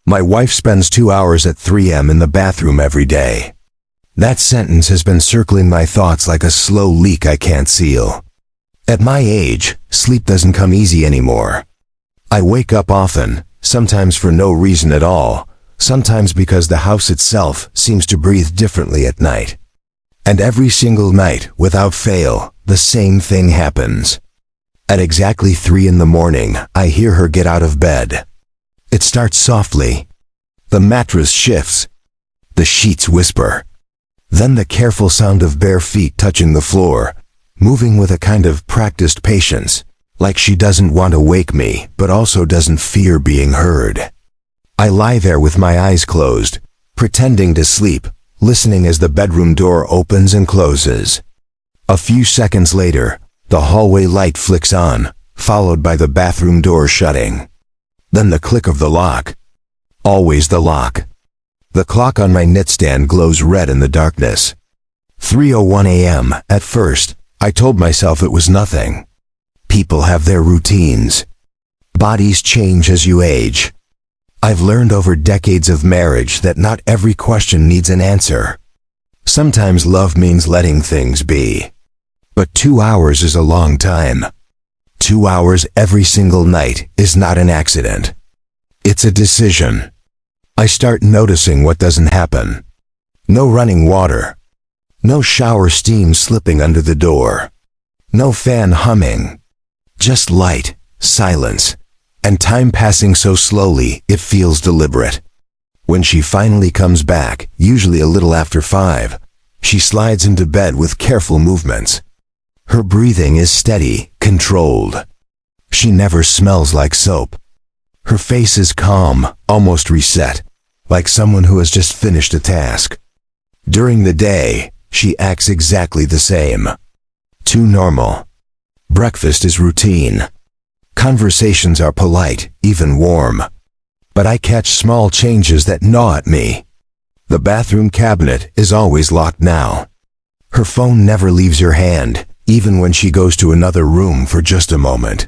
My wife spends 2 hours at 3 a.m. in the bathroom every day. That sentence has been circling my thoughts like a slow leak I can't seal. At my age, sleep doesn't come easy anymore. I wake up often, sometimes for no reason at all, sometimes because the house itself seems to breathe differently at night. And every single night, without fail, the same thing happens. At exactly 3 in the morning, I hear her get out of bed. It starts softly. The mattress shifts. The sheets whisper. Then the careful sound of bare feet touching the floor, moving with a kind of practiced patience, like she doesn't want to wake me, but also doesn't fear being heard. I lie there with my eyes closed, pretending to sleep, listening as the bedroom door opens and closes. A few seconds later, the hallway light flicks on, followed by the bathroom door shutting. Then the click of the lock. Always the lock. The clock on my nightstand glows red in the darkness. 3:01 a.m. At first, I told myself it was nothing. People have their routines. Bodies change as you age. I've learned over decades of marriage that not every question needs an answer. Sometimes love means letting things be. But 2 hours is a long time. 2 hours every single night is not an accident. It's a decision. I start noticing what doesn't happen. No running water. No shower steam slipping under the door. No fan humming. Just light, silence, and time passing so slowly it feels deliberate. When she finally comes back, usually a little after 5, she slides into bed with careful movements. Her breathing is steady, controlled. She never smells like soap. Her face is calm, almost reset, like someone who has just finished a task. During the day, she acts exactly the same. Too normal. Breakfast is routine. Conversations are polite, even warm. But I catch small changes that gnaw at me. The bathroom cabinet is always locked now. Her phone never leaves her hand, even when she goes to another room for just a moment.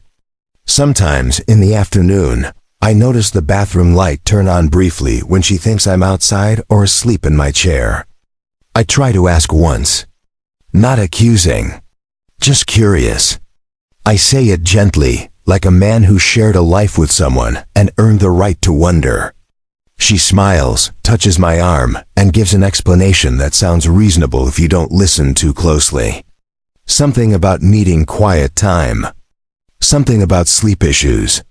Sometimes, in the afternoon, I notice the bathroom light turn on briefly when she thinks I'm outside or asleep in my chair. I try to ask once. Not accusing. Just curious. I say it gently, like a man who shared a life with someone and earned the right to wonder. She smiles, touches my arm, and gives an explanation that sounds reasonable if you don't listen too closely. Something about needing quiet time. Something about sleep issues.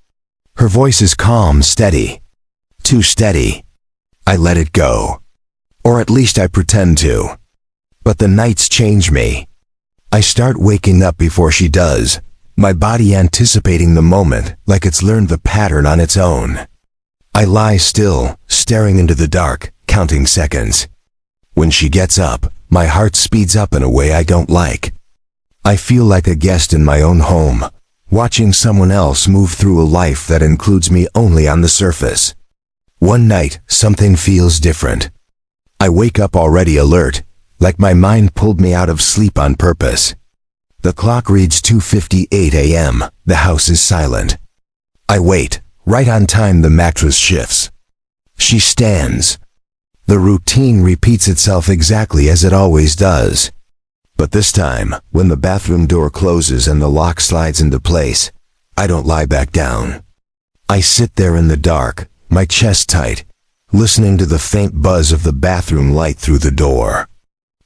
Her voice is calm, steady. Too steady. I let it go. Or at least I pretend to. But the nights change me. I start waking up before she does, my body anticipating the moment like it's learned the pattern on its own. I lie still, staring into the dark, counting seconds. When she gets up, my heart speeds up in a way I don't like. I feel like a guest in my own home, watching someone else move through a life that includes me only on the surface. One night, something feels different. I wake up already alert, like my mind pulled me out of sleep on purpose. The clock reads 2:58 a.m. The house is silent. I wait. Right on time the mattress shifts. She stands. The routine repeats itself exactly as it always does. But this time, when the bathroom door closes and the lock slides into place, I don't lie back down. I sit there in the dark, my chest tight, listening to the faint buzz of the bathroom light through the door.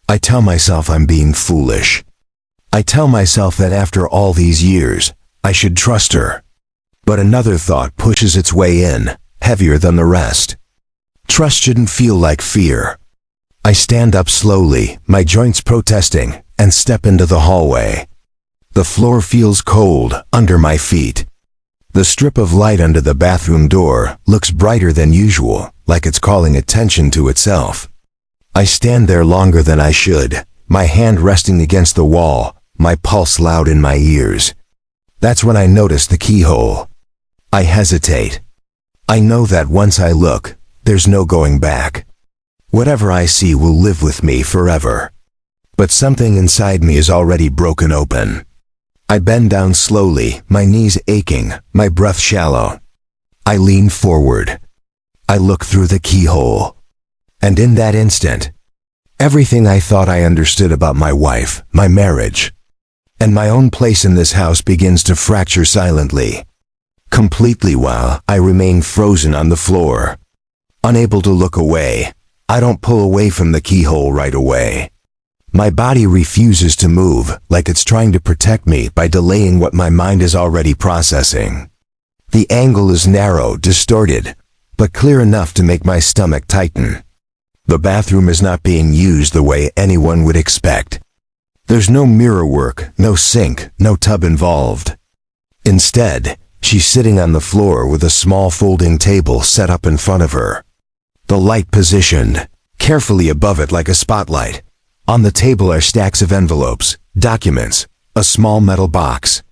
I tell myself I'm being foolish. I tell myself that after all these years, I should trust her. But another thought pushes its way in, heavier than the rest. Trust shouldn't feel like fear. I stand up slowly, my joints protesting, and step into the hallway. The floor feels cold under my feet. The strip of light under the bathroom door looks brighter than usual, like it's calling attention to itself. I stand there longer than I should, my hand resting against the wall, my pulse loud in my ears. That's when I notice the keyhole. I hesitate. I know that once I look, there's no going back. Whatever I see will live with me forever. But something inside me is already broken open. I bend down slowly, my knees aching, my breath shallow. I lean forward. I look through the keyhole. And in that instant, everything I thought I understood about my wife, my marriage, and my own place in this house begins to fracture silently, completely, while I remain frozen on the floor, unable to look away. I don't pull away from the keyhole right away. My body refuses to move, like it's trying to protect me by delaying what my mind is already processing. The angle is narrow, distorted, but clear enough to make my stomach tighten. The bathroom is not being used the way anyone would expect. There's no mirror work, no sink, no tub involved. Instead, she's sitting on the floor with a small folding table set up in front of her. The light positioned carefully above it like a spotlight. On the table are stacks of envelopes, documents, a small metal box.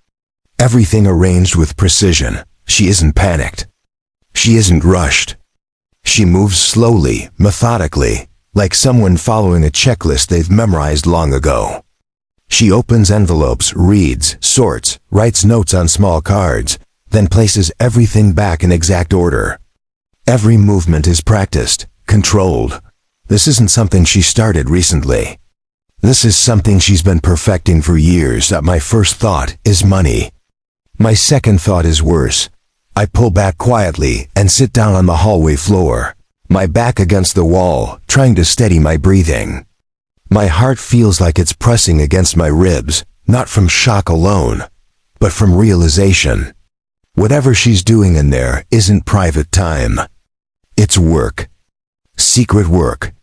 Everything arranged with precision. She isn't panicked. She isn't rushed. She moves slowly, methodically, like someone following a checklist they've memorized long ago. She opens envelopes, reads, sorts, writes notes on small cards, then places everything back in exact order. Every movement is practiced, controlled. This isn't something she started recently. This is something she's been perfecting for years. My first thought is money. My second thought is worse. I pull back quietly and sit down on the hallway floor, my back against the wall, trying to steady my breathing. My heart feels like it's pressing against my ribs, not from shock alone, but from realization. Whatever she's doing in there isn't private time. It's work. Secret work.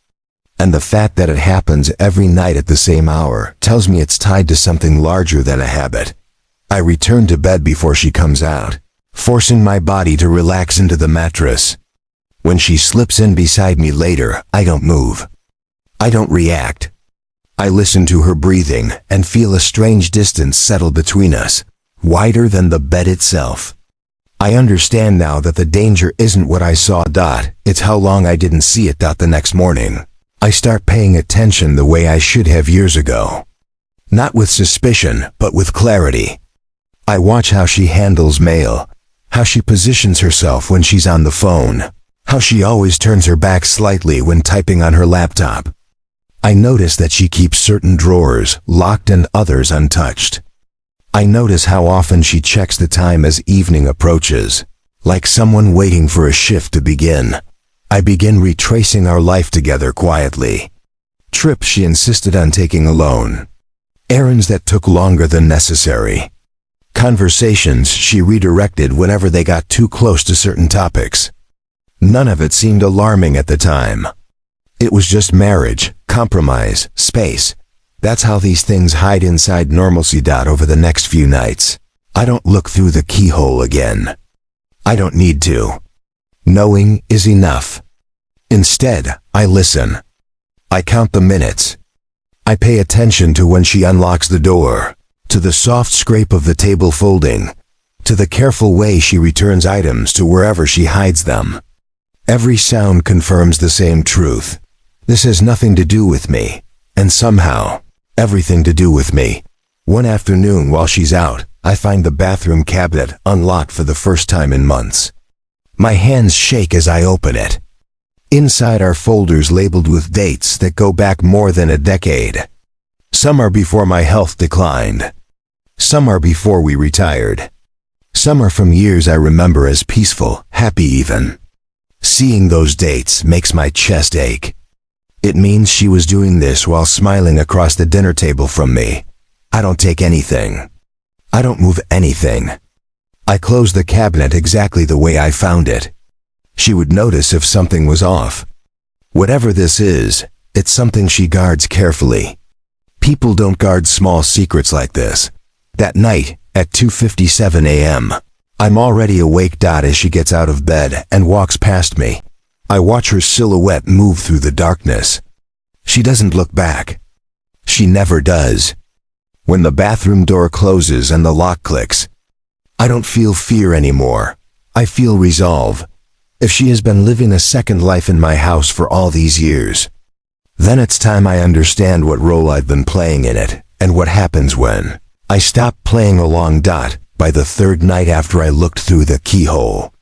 And the fact that it happens every night at the same hour tells me it's tied to something larger than a habit. I return to bed before she comes out, forcing my body to relax into the mattress. When she slips in beside me later, I don't move. I don't react. I listen to her breathing and feel a strange distance settle between us, wider than the bed itself. I understand now that the danger isn't what I saw. It's how long I didn't see it. The next morning, I start paying attention the way I should have years ago. Not with suspicion, but with clarity. I watch how she handles mail, how she positions herself when she's on the phone, how she always turns her back slightly when typing on her laptop. I notice that she keeps certain drawers locked and others untouched. I notice how often she checks the time as evening approaches, like someone waiting for a shift to begin. I begin retracing our life together quietly. Trips she insisted on taking alone. Errands that took longer than necessary. Conversations she redirected whenever they got too close to certain topics. None of it seemed alarming at the time. It was just marriage, compromise, space. That's how these things hide inside normalcy. Over the next few nights, I don't look through the keyhole again. I don't need to. Knowing is enough. Instead, I listen. I count the minutes. I pay attention to when she unlocks the door, to the soft scrape of the table folding, to the careful way she returns items to wherever she hides them. Every sound confirms the same truth. This has nothing to do with me, and somehow, everything to do with me. One afternoon while she's out, I find the bathroom cabinet unlocked for the first time in months. My hands shake as I open it. Inside are folders labeled with dates that go back more than a decade. Some are before my health declined. Some are before we retired. Some are from years I remember as peaceful, happy even. Seeing those dates makes my chest ache. It means she was doing this while smiling across the dinner table from me. I don't take anything. I don't move anything. I close the cabinet exactly the way I found it. She would notice if something was off. Whatever this is, it's something she guards carefully. People don't guard small secrets like this. That night, at 2:57 a.m., I'm already awake. As she gets out of bed and walks past me, I watch her silhouette move through the darkness. She doesn't look back. She never does. When the bathroom door closes and the lock clicks, I don't feel fear anymore. I feel resolve. If she has been living a second life in my house for all these years, then it's time I understand what role I've been playing in it, and what happens when I stop playing along. By the third night after I looked through the keyhole,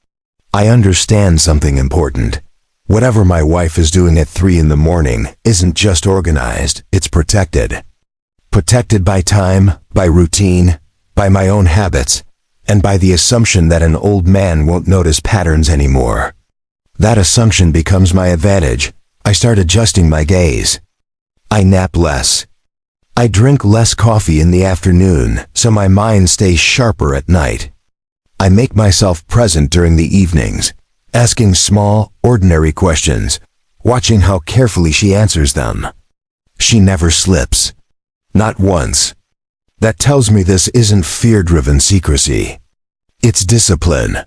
I understand something important. Whatever my wife is doing at 3 in the morning isn't just organized, it's protected. Protected by time, by routine, by my own habits, and by the assumption that an old man won't notice patterns anymore. That assumption becomes my advantage. I start adjusting my gaze. I nap less. I drink less coffee in the afternoon, so my mind stays sharper at night. I make myself present during the evenings, asking small, ordinary questions, watching how carefully she answers them. She never slips. Not once. That tells me this isn't fear-driven secrecy. It's discipline.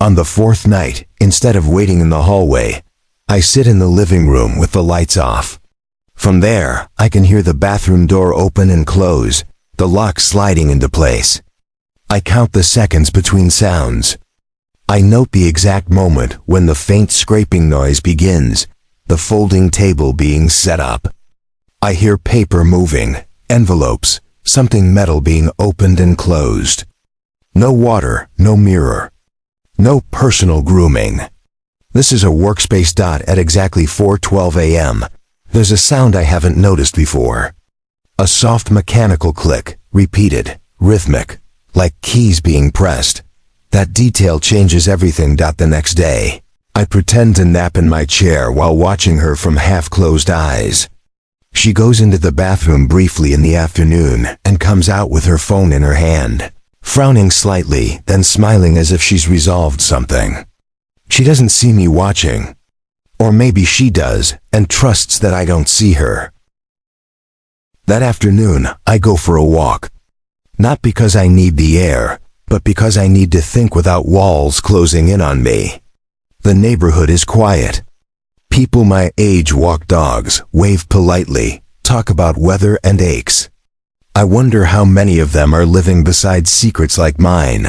On the 4th night, instead of waiting in the hallway, I sit in the living room with the lights off. From there, I can hear the bathroom door open and close, the lock sliding into place. I count the seconds between sounds. I note the exact moment when the faint scraping noise begins, the folding table being set up. I hear paper moving, envelopes, something metal being opened and closed. No water, no mirror. No personal grooming. This is a workspace. At exactly 4:12 a.m., there's a sound I haven't noticed before. A soft mechanical click, repeated, rhythmic, like keys being pressed. That detail changes everything. The next day, I pretend to nap in my chair while watching her from half-closed eyes. She goes into the bathroom briefly in the afternoon and comes out with her phone in her hand, frowning slightly, then smiling as if she's resolved something. She doesn't see me watching. Or maybe she does and trusts that I don't see her. That afternoon, I go for a walk. Not because I need the air, but because I need to think without walls closing in on me. The neighborhood is quiet. People my age walk dogs, wave politely, talk about weather and aches. I wonder how many of them are living beside secrets like mine.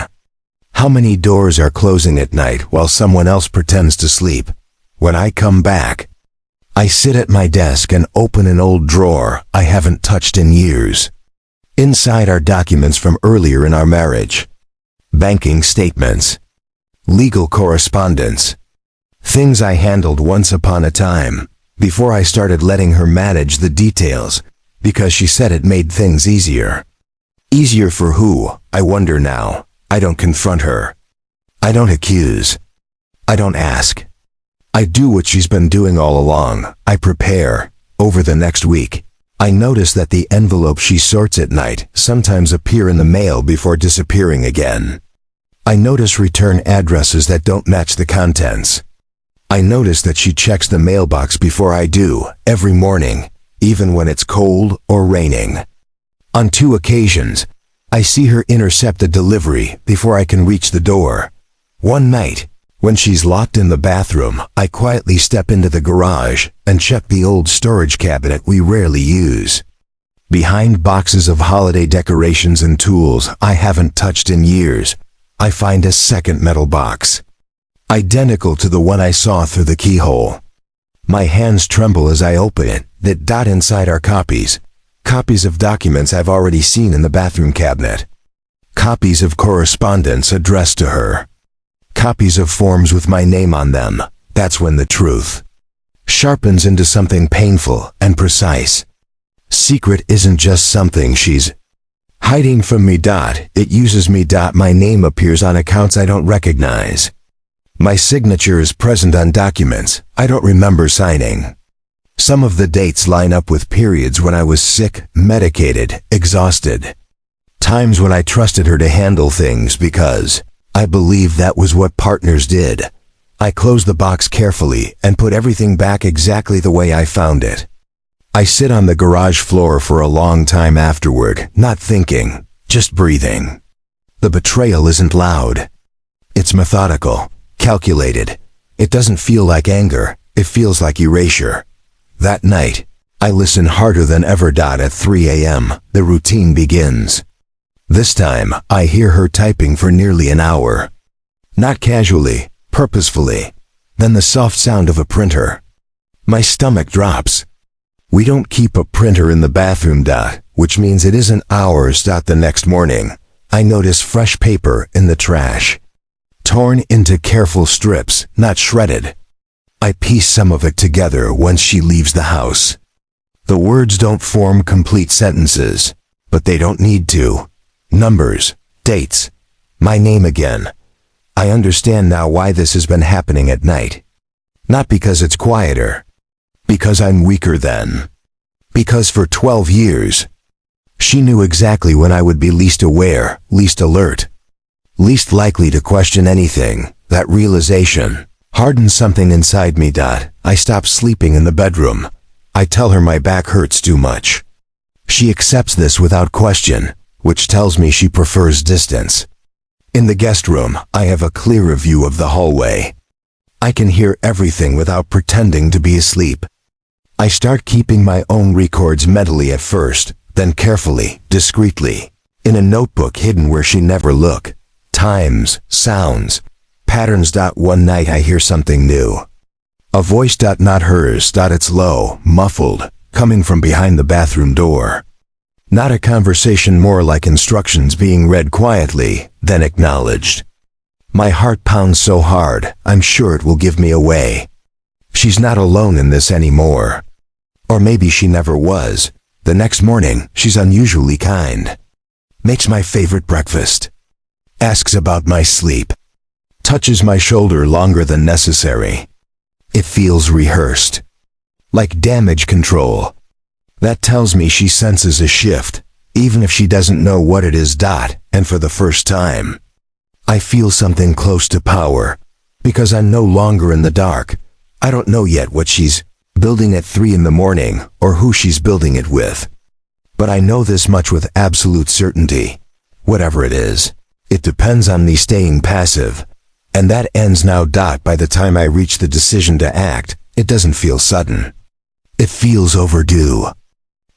How many doors are closing at night while someone else pretends to sleep? When I come back, I sit at my desk and open an old drawer I haven't touched in years. Inside are documents from earlier in our marriage. Banking statements. Legal correspondence. Things I handled once upon a time, before I started letting her manage the details, because she said it made things easier. Easier for who, I wonder now. I don't confront her. I don't accuse. I don't ask. I do what she's been doing all along. I prepare. Over the next week, I notice that the envelopes she sorts at night sometimes appear in the mail before disappearing again. I notice return addresses that don't match the contents. I notice that she checks the mailbox before I do, every morning, even when it's cold or raining. On 2 occasions, I see her intercept a delivery before I can reach the door. One night, when she's locked in the bathroom, I quietly step into the garage and check the old storage cabinet we rarely use. Behind boxes of holiday decorations and tools I haven't touched in years, I find a second metal box, identical to the one I saw through the keyhole. My hands tremble as I open it. That inside are copies of documents I've already seen in the bathroom cabinet. Copies of correspondence addressed to her. Copies of forms with my name on them. That's when the truth sharpens into something painful and precise. Secret isn't just something she's hiding from me. It uses me. My name appears on accounts I don't recognize. My signature is present on documents I don't remember signing. Some of the dates line up with periods when I was sick, medicated, exhausted. Times when I trusted her to handle things because I believe that was what partners did. I close the box carefully and put everything back exactly the way I found it. I sit on the garage floor for a long time afterward, not thinking, just breathing. The betrayal isn't loud. It's methodical, calculated. It doesn't feel like anger, it feels like erasure. That night, I listen harder than ever. At 3 a.m., the routine begins. This time, I hear her typing for nearly an hour. Not casually, purposefully. Then the soft sound of a printer. My stomach drops. We don't keep a printer in the bathroom. Which means it isn't ours. The next morning, I notice fresh paper in the trash. Torn into careful strips, not shredded. I piece some of it together once she leaves the house. The words don't form complete sentences, but they don't need to. Numbers, dates, my name again. I understand now why this has been happening at night. Not because it's quieter. Because I'm weaker then. Because for 12 years, she knew exactly when I would be least aware, least alert, least likely to question anything. That realization hardened something inside me. I stopped sleeping in the bedroom. I tell her my back hurts too much. She accepts this without question, which tells me she prefers distance. In the guest room, I have a clearer view of the hallway. I can hear everything without pretending to be asleep. I start keeping my own records mentally at first, then carefully, discreetly, in a notebook hidden where she never look. Times, sounds, patterns. One night I hear something new. A voice. Not hers. It's low, muffled, coming from behind the bathroom door. Not a conversation, more like instructions being read quietly, then acknowledged. My heart pounds so hard, I'm sure it will give me away. She's not alone in this anymore. Or maybe she never was. The next morning, she's unusually kind. Makes my favorite breakfast. Asks about my sleep. Touches my shoulder longer than necessary. It feels rehearsed. Like damage control. That tells me she senses a shift, even if she doesn't know what it is. And for the first time, I feel something close to power, because I'm no longer in the dark. I don't know yet what she's building at 3 in the morning, or who she's building it with. But I know this much with absolute certainty. Whatever it is, it depends on me staying passive. And that ends now. By the time I reach the decision to act, it doesn't feel sudden. It feels overdue.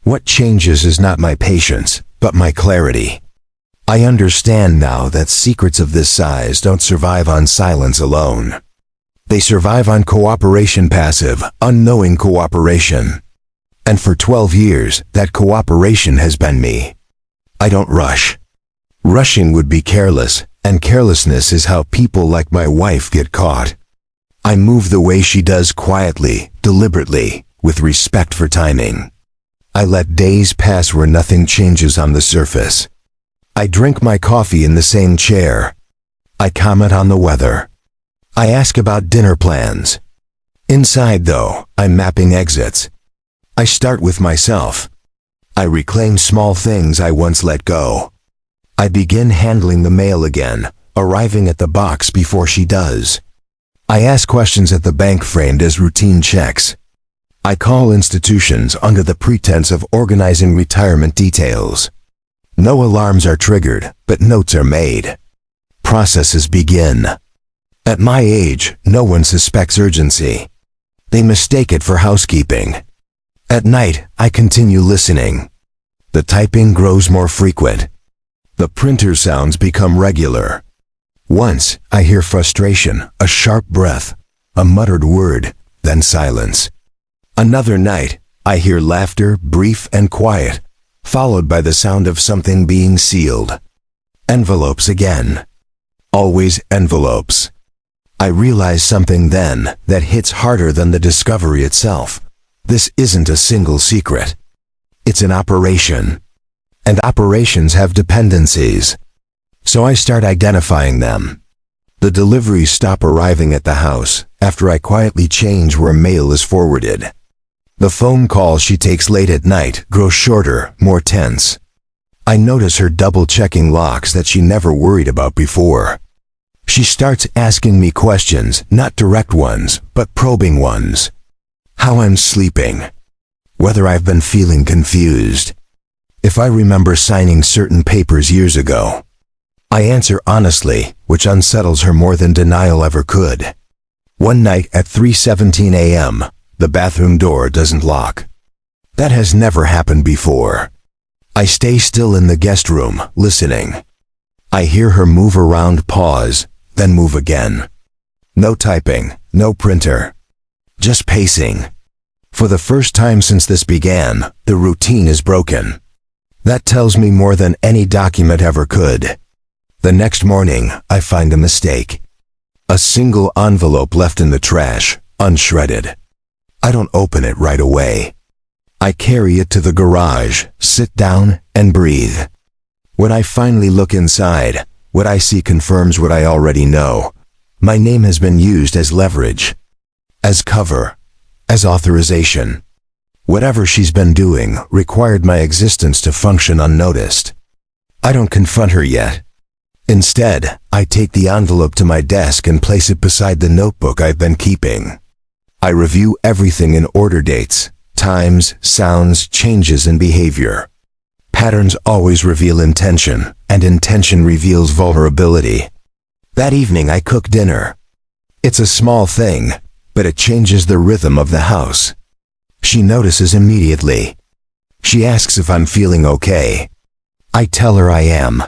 What changes is not my patience, but my clarity. I understand now that secrets of this size don't survive on silence alone. They survive on cooperation, passive, unknowing cooperation. And for 12 years, that cooperation has been me. I don't rush. Rushing would be careless, and carelessness is how people like my wife get caught. I move the way she does, quietly, deliberately, with respect for timing. I let days pass where nothing changes on the surface. I drink my coffee in the same chair. I comment on the weather. I ask about dinner plans. Inside, though, I'm mapping exits. I start with myself. I reclaim small things I once let go. I begin handling the mail again, arriving at the box before she does. I ask questions at the bank framed as routine checks. I call institutions under the pretense of organizing retirement details. No alarms are triggered, but notes are made. Processes begin. At my age, no one suspects urgency. They mistake it for housekeeping. At night, I continue listening. The typing grows more frequent. The printer sounds become regular. Once, I hear frustration, a sharp breath, a muttered word, then silence. Another night, I hear laughter, brief and quiet, followed by the sound of something being sealed. Envelopes again. Always envelopes. I realize something then that hits harder than the discovery itself. This isn't a single secret. It's an operation. And operations have dependencies. So I start identifying them. The deliveries stop arriving at the house after I quietly change where mail is forwarded. The phone calls she takes late at night grow shorter, more tense. I notice her double-checking locks that she never worried about before. She starts asking me questions, not direct ones, but probing ones. How I'm sleeping. Whether I've been feeling confused. If I remember signing certain papers years ago. I answer honestly, which unsettles her more than denial ever could. One night at 3:17 a.m., the bathroom door doesn't lock. That has never happened before. I stay still in the guest room, listening. I hear her move around, pause, then move again. No typing, no printer. Just pacing. For the first time since this began, the routine is broken. That tells me more than any document ever could. The next morning, I find a mistake. A single envelope left in the trash, unshredded. I don't open it right away. I carry it to the garage, sit down, and breathe. When I finally look inside, what I see confirms what I already know. My name has been used as leverage, as cover, as authorization. Whatever she's been doing required my existence to function unnoticed. I don't confront her yet. Instead, I take the envelope to my desk and place it beside the notebook I've been keeping. I review everything in order: dates, times, sounds, changes in behavior. Patterns always reveal intention, and intention reveals vulnerability. That evening I cook dinner. It's a small thing, but it changes the rhythm of the house. She notices immediately. She asks if I'm feeling okay. I tell her I am.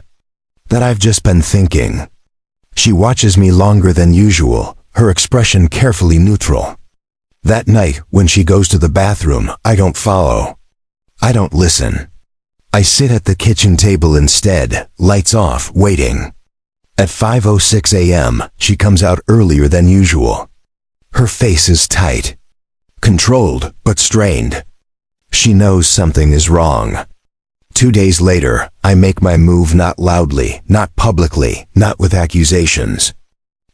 That I've just been thinking. She watches me longer than usual, her expression carefully neutral. That night, when she goes to the bathroom, I don't follow. I don't listen. I sit at the kitchen table instead, lights off, waiting. At 5:06 a.m., she comes out earlier than usual. Her face is tight, controlled but strained. She knows something is wrong. 2 days later, I make my move, not loudly, not publicly, not with accusations.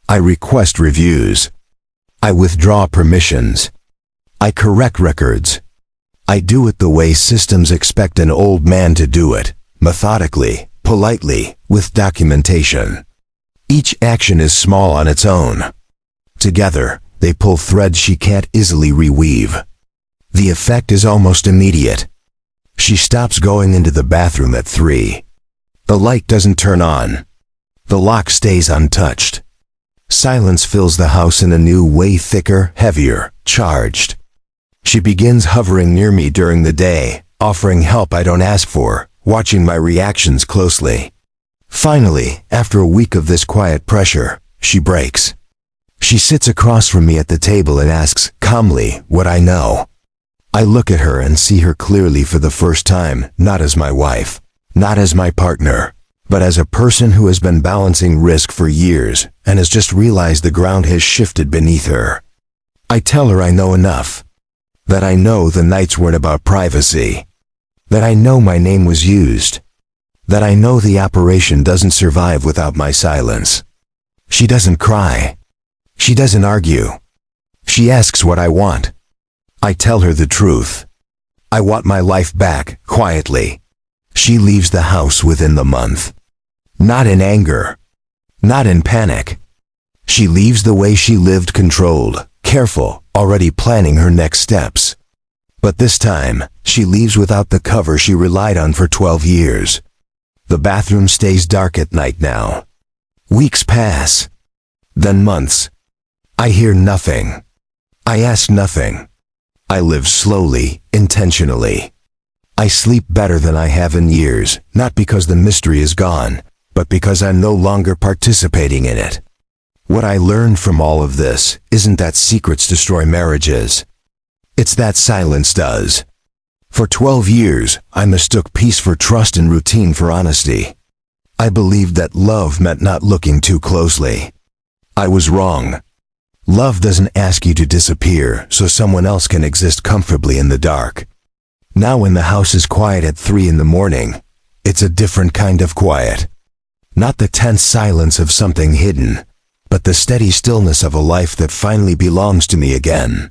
I request reviews. I withdraw permissions. I correct records. I do it the way systems expect an old man to do it, methodically, politely, with documentation. Each action is small on its own. Together, they pull threads she can't easily reweave. The effect is almost immediate. She stops going into the bathroom at 3. The light doesn't turn on. The lock stays untouched. Silence fills the house in a new way, thicker, heavier, charged. She begins hovering near me during the day, offering help I don't ask for, watching my reactions closely. Finally, after a week of this quiet pressure, she breaks. She sits across from me at the table and asks, calmly, what I know. I look at her and see her clearly for the first time, not as my wife, not as my partner, but as a person who has been balancing risk for years and has just realized the ground has shifted beneath her. I tell her I know enough. That I know the nights weren't about privacy. That I know my name was used. That I know the operation doesn't survive without my silence. She doesn't cry. She doesn't argue. She asks what I want. I tell her the truth. I want my life back, quietly. She leaves the house within the month. Not in anger. Not in panic. She leaves the way she lived, controlled, careful, already planning her next steps. But this time, she leaves without the cover she relied on for 12 years. The bathroom stays dark at night now. Weeks pass. Then months. I hear nothing. I ask nothing. I live slowly, intentionally. I sleep better than I have in years, not because the mystery is gone, but because I'm no longer participating in it. What I learned from all of this isn't that secrets destroy marriages. It's that silence does. For 12 years, I mistook peace for trust and routine for honesty. I believed that love meant not looking too closely. I was wrong. Love doesn't ask you to disappear so someone else can exist comfortably in the dark. Now when the house is quiet at 3 in the morning, it's a different kind of quiet. Not the tense silence of something hidden, but the steady stillness of a life that finally belongs to me again.